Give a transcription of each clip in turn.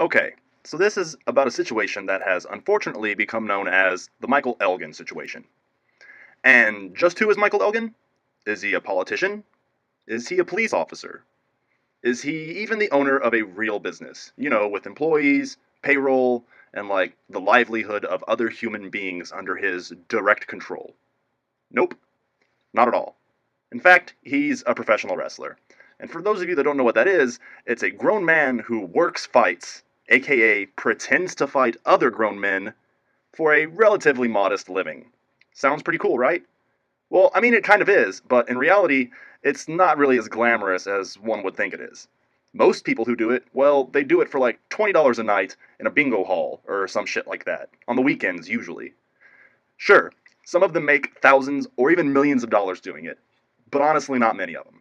Okay, so this is about a situation that has unfortunately become known as the Michael Elgin situation. And just who is Michael Elgin? Is he a politician? Is he a police officer? Is he even the owner of a real business? With employees, payroll, and the livelihood of other human beings under his direct control? Nope, not at all. In fact, he's a professional wrestler. And for those of you that don't know what that is, it's a grown man who works fights, aka pretends to fight other grown men, for a relatively modest living. Sounds pretty cool, right? Well, I mean, it kind of is, but in reality, it's not really as glamorous as one would think it is. Most people who do it, well, they do it for like $20 a night in a bingo hall or some shit like that, on the weekends usually. Sure, some of them make thousands or even millions of dollars doing it, but honestly, not many of them.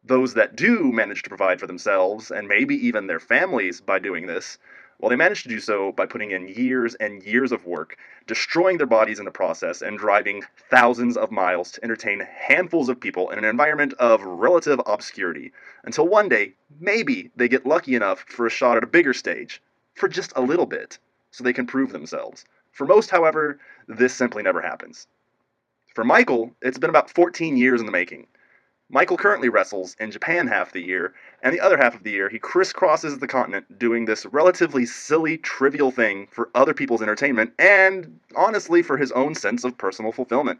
Those that do manage to provide for themselves, and maybe even their families, by doing this, well, they manage to do so by putting in years and years of work, destroying their bodies in the process, and driving thousands of miles to entertain handfuls of people in an environment of relative obscurity, until one day, maybe they get lucky enough for a shot at a bigger stage, for just a little bit, so they can prove themselves. For most, however, this simply never happens. For Michael, it's been about 14 years in the making. Michael currently wrestles in Japan half the year, and the other half of the year he crisscrosses the continent doing this relatively silly, trivial thing for other people's entertainment and, honestly, for his own sense of personal fulfillment.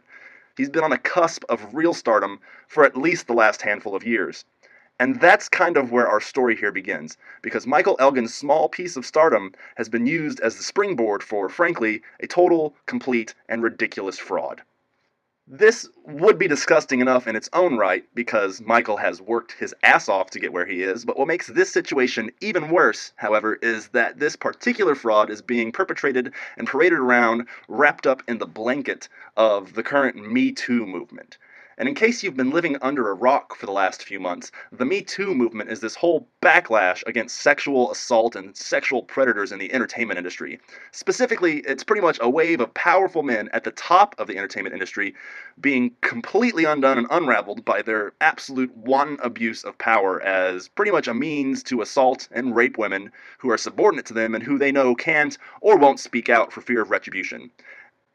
He's been on the cusp of real stardom for at least the last handful of years. And that's kind of where our story here begins, because Michael Elgin's small piece of stardom has been used as the springboard for, frankly, a total, complete, and ridiculous fraud. This would be disgusting enough in its own right because Michael has worked his ass off to get where he is, but what makes this situation even worse, however, is that this particular fraud is being perpetrated and paraded around wrapped up in the blanket of the current Me Too movement. And in case you've been living under a rock for the last few months, the Me Too movement is this whole backlash against sexual assault and sexual predators in the entertainment industry. Specifically, it's pretty much a wave of powerful men at the top of the entertainment industry being completely undone and unraveled by their absolute wanton abuse of power as pretty much a means to assault and rape women who are subordinate to them and who they know can't or won't speak out for fear of retribution.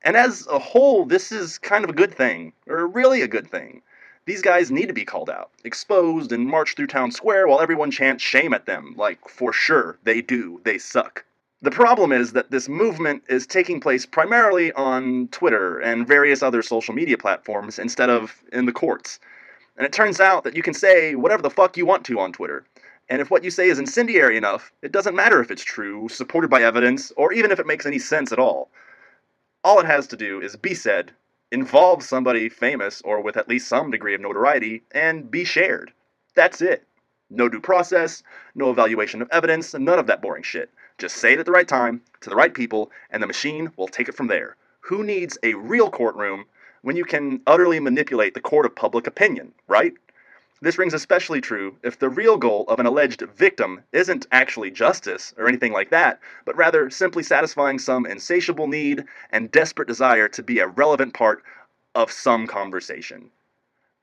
And as a whole, this is kind of a good thing, or really a good thing. These guys need to be called out, exposed, and marched through town square while everyone chants shame at them, like, for sure, they do, they suck. The problem is that this movement is taking place primarily on Twitter and various other social media platforms instead of in the courts. And it turns out that you can say whatever the fuck you want to on Twitter. And if what you say is incendiary enough, it doesn't matter if it's true, supported by evidence, or even if it makes any sense at all. All it has to do is be said, involve somebody famous or with at least some degree of notoriety, and be shared. That's it. No due process, no evaluation of evidence, none of that boring shit. Just say it at the right time, to the right people, and the machine will take it from there. Who needs a real courtroom when you can utterly manipulate the court of public opinion, right? This rings especially true if the real goal of an alleged victim isn't actually justice or anything like that, but rather simply satisfying some insatiable need and desperate desire to be a relevant part of some conversation.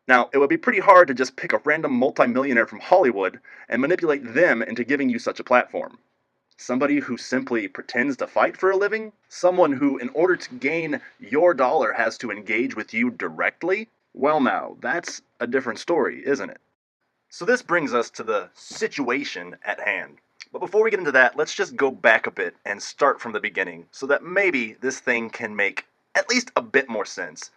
Now, it would be pretty hard to just pick a random multimillionaire from Hollywood and manipulate them into giving you such a platform. Somebody who simply pretends to fight for a living? Someone who, in order to gain your dollar, has to engage with you directly? Well, now, that's a different story, isn't it? So this brings us to the situation at hand. But before we get into that, let's just go back a bit and start from the beginning so that maybe this thing can make at least a bit more sense.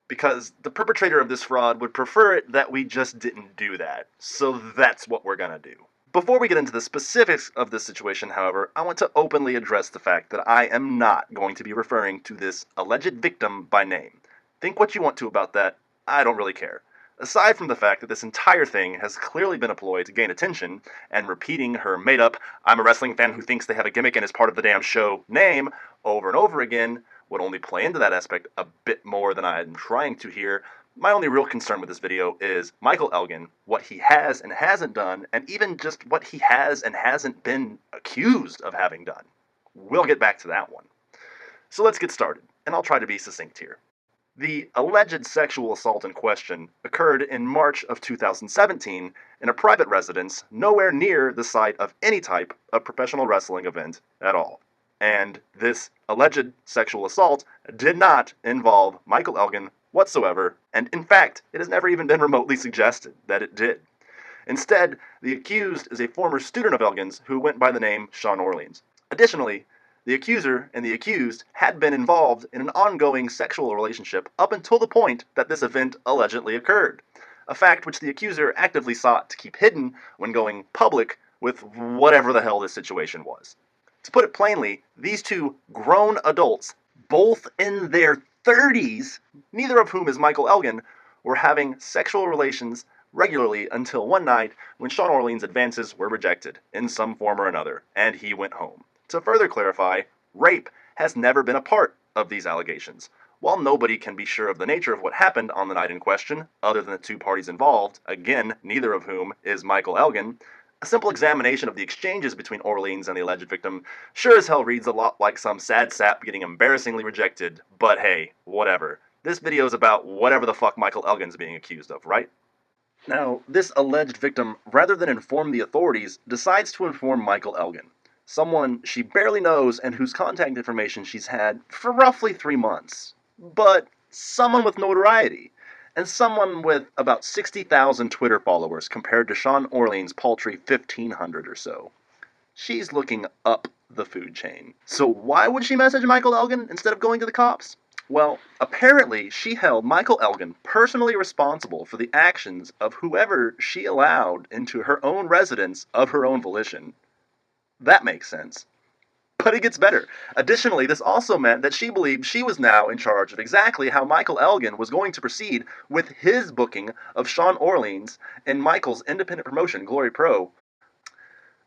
Because the perpetrator of this fraud would prefer it that we just didn't do that. So that's what we're gonna do. Before we get into the specifics of this situation, however, I want to openly address the fact that I am not going to be referring to this alleged victim by name. Think what you want to about that, I don't really care. Aside from the fact that this entire thing has clearly been a ploy to gain attention, and repeating her made-up, I'm a wrestling fan who thinks they have a gimmick and is part of the damn show name over and over again would only play into that aspect a bit more than I'm trying to here. My only real concern with this video is Michael Elgin, what he has and hasn't done, and even just what he has and hasn't been accused of having done. We'll get back to that one. So let's get started, and I'll try to be succinct here. The alleged sexual assault in question occurred in March of 2017 in a private residence nowhere near the site of any type of professional wrestling event at all. And this alleged sexual assault did not involve Michael Elgin whatsoever, and in fact, it has never even been remotely suggested that it did. Instead, the accused is a former student of Elgin's who went by the name Sean Orleans. Additionally, the accuser and the accused had been involved in an ongoing sexual relationship up until the point that this event allegedly occurred, a fact which the accuser actively sought to keep hidden when going public with whatever the hell this situation was. To put it plainly, these two grown adults, both in their 30s, neither of whom is Michael Elgin, were having sexual relations regularly until one night when Sean Orleans' advances were rejected in some form or another, and he went home. To further clarify, rape has never been a part of these allegations. While nobody can be sure of the nature of what happened on the night in question, other than the two parties involved, again, neither of whom is Michael Elgin, a simple examination of the exchanges between Orleans and the alleged victim sure as hell reads a lot like some sad sap getting embarrassingly rejected, but hey, whatever. This video is about whatever the fuck Michael Elgin's being accused of, right? Now, this alleged victim, rather than inform the authorities, decides to inform Michael Elgin, someone she barely knows and whose contact information she's had for roughly 3 months. But someone with notoriety, and someone with about 60,000 Twitter followers compared to Sean Orleans' paltry 1,500 or so. She's looking up the food chain. So why would she message Michael Elgin instead of going to the cops? Well, apparently she held Michael Elgin personally responsible for the actions of whoever she allowed into her own residence of her own volition. That makes sense. But it gets better. Additionally, this also meant that she believed she was now in charge of exactly how Michael Elgin was going to proceed with his booking of Sean Orleans in Michael's independent promotion, Glory Pro.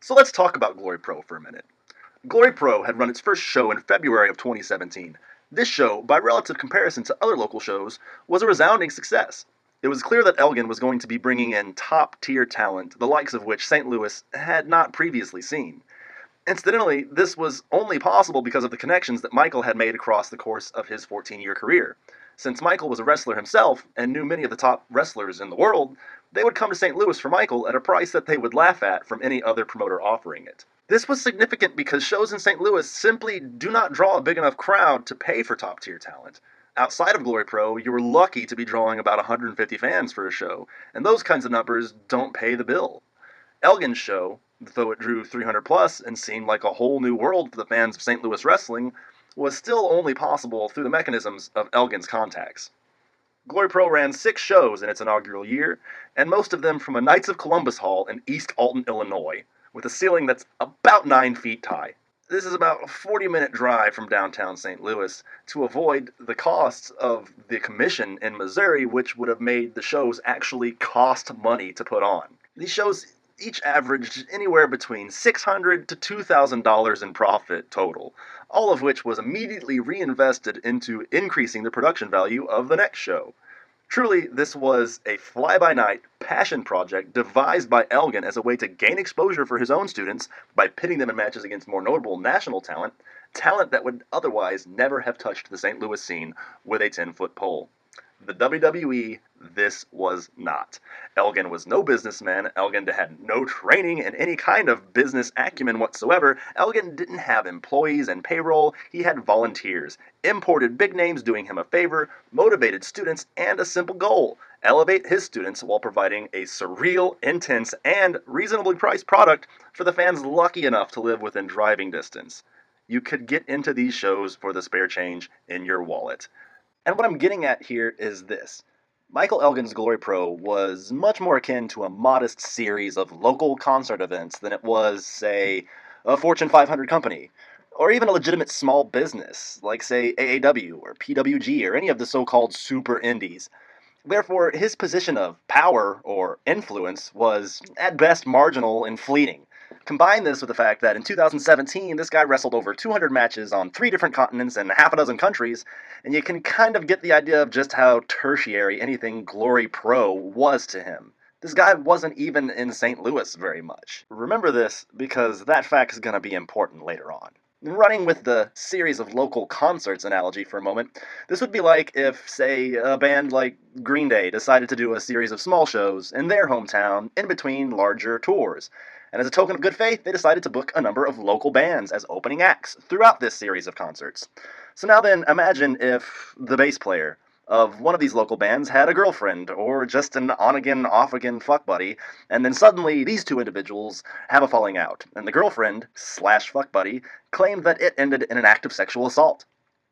So let's talk about Glory Pro for a minute. Glory Pro had run its first show in February of 2017. This show, by relative comparison to other local shows, was a resounding success. It was clear that Elgin was going to be bringing in top-tier talent, the likes of which St. Louis had not previously seen. Incidentally, this was only possible because of the connections that Michael had made across the course of his 14-year career. Since Michael was a wrestler himself and knew many of the top wrestlers in the world, they would come to St. Louis for Michael at a price that they would laugh at from any other promoter offering it. This was significant because shows in St. Louis simply do not draw a big enough crowd to pay for top-tier talent. Outside of Glory Pro, you were lucky to be drawing about 150 fans for a show, and those kinds of numbers don't pay the bill. Elgin's show, though it drew 300 plus and seemed like a whole new world for the fans of St. Louis wrestling, was still only possible through the mechanisms of Elgin's contacts. Glory Pro ran 6 shows in its inaugural year, and most of them from a Knights of Columbus Hall in East Alton, Illinois, with a ceiling that's about 9 feet high. This is about a 40-minute drive from downtown St. Louis to avoid the costs of the commission in Missouri, which would have made the shows actually cost money to put on. These shows each averaged anywhere between $600 to $2,000 in profit total, all of which was immediately reinvested into increasing the production value of the next show. Truly, this was a fly-by-night passion project devised by Elgin as a way to gain exposure for his own students by pitting them in matches against more notable national talent, talent that would otherwise never have touched the St. Louis scene with a 10-foot pole. The WWE, this was not. Elgin was no businessman. Elgin had no training in any kind of business acumen whatsoever. Elgin didn't have employees and payroll. He had volunteers, imported big names doing him a favor, motivated students, and a simple goal: elevate his students while providing a surreal, intense, and reasonably priced product for the fans lucky enough to live within driving distance. You could get into these shows for the spare change in your wallet. And what I'm getting at here is this. Michael Elgin's Glory Pro was much more akin to a modest series of local concert events than it was, say, a Fortune 500 company, or even a legitimate small business, like, say, AAW or PWG or any of the so-called super indies. Therefore, his position of power or influence was, at best, marginal and fleeting. Combine this with the fact that in 2017, this guy wrestled over 200 matches on 3 different continents and half a dozen countries, and you can kind of get the idea of just how tertiary anything Glory Pro was to him. This guy wasn't even in St. Louis very much. Remember this, because that fact is going to be important later on. Running with the series of local concerts analogy for a moment, this would be like if, say, a band like Green Day decided to do a series of small shows in their hometown in between larger tours. And as a token of good faith, they decided to book a number of local bands as opening acts throughout this series of concerts. So now then, imagine if the bass player of one of these local bands had a girlfriend or just an on again, off again fuck buddy, and then suddenly these two individuals have a falling out, and the girlfriend slash fuck buddy claimed that it ended in an act of sexual assault.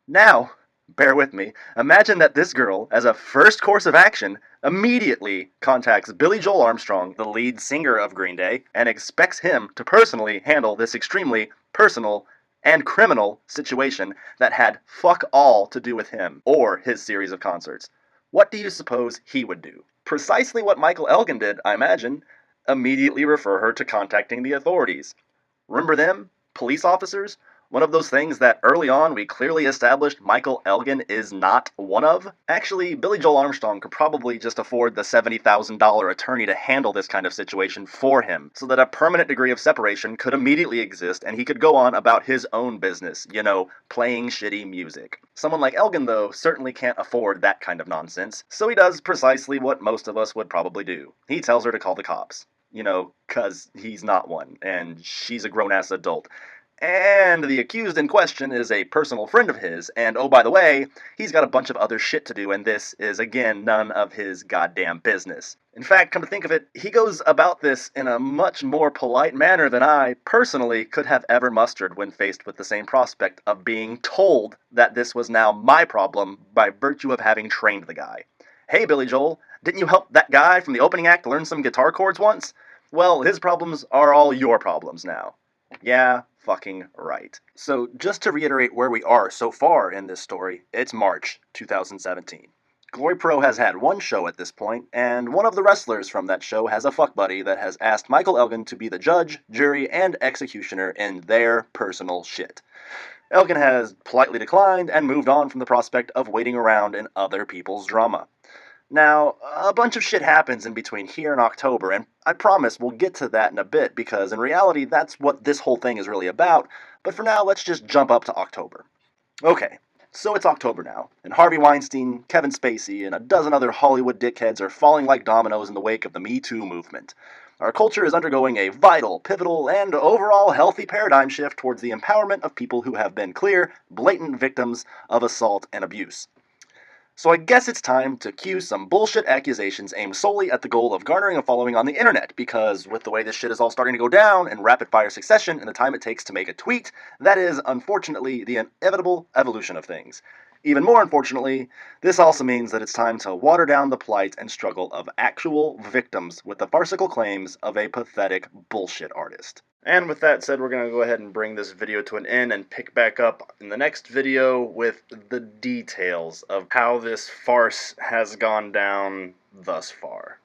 Now, bear with me, imagine that this girl, as a first course of action, immediately contacts Billy Joel Armstrong, the lead singer of Green Day, and expects him to personally handle this extremely personal and criminal situation that had fuck all to do with him or his series of concerts. What do you suppose he would do? Precisely what Michael Elgin did, I imagine. Immediately refer her to contacting the authorities. Remember them? Police officers? One of those things that early on we clearly established Michael Elgin is not one of? Actually, Billy Joel Armstrong could probably just afford the $70,000 attorney to handle this kind of situation for him, so that a permanent degree of separation could immediately exist and he could go on about his own business, playing shitty music. Someone like Elgin, though, certainly can't afford that kind of nonsense, so he does precisely what most of us would probably do. He tells her to call the cops. 'Cause he's not one, and she's a grown-ass adult. And the accused in question is a personal friend of his, and oh, by the way, he's got a bunch of other shit to do, and this is, again, none of his goddamn business. In fact, come to think of it, he goes about this in a much more polite manner than I, personally, could have ever mustered when faced with the same prospect of being told that this was now my problem by virtue of having trained the guy. Hey, Billy Joel, didn't you help that guy from the opening act learn some guitar chords once? Well, his problems are all your problems now. Yeah, fucking right. So, just to reiterate where we are so far in this story, it's March 2017. Glory Pro has had one show at this point, and one of the wrestlers from that show has a fuck buddy that has asked Michael Elgin to be the judge, jury, and executioner in their personal shit. Elgin has politely declined and moved on from the prospect of waiting around in other people's drama. Now, a bunch of shit happens in between here and October, and I promise we'll get to that in a bit, because in reality, that's what this whole thing is really about, but for now, let's just jump up to October. Okay, so it's October now, and Harvey Weinstein, Kevin Spacey, and a dozen other Hollywood dickheads are falling like dominoes in the wake of the Me Too movement. Our culture is undergoing a vital, pivotal, and overall healthy paradigm shift towards the empowerment of people who have been clear, blatant victims of assault and abuse. So I guess it's time to cue some bullshit accusations aimed solely at the goal of garnering a following on the internet, because with the way this shit is all starting to go down in rapid-fire succession and the time it takes to make a tweet, that is, unfortunately, the inevitable evolution of things. Even more unfortunately, this also means that it's time to water down the plight and struggle of actual victims with the farcical claims of a pathetic bullshit artist. And with that said, we're going to go ahead and bring this video to an end and pick back up in the next video with the details of how this farce has gone down thus far.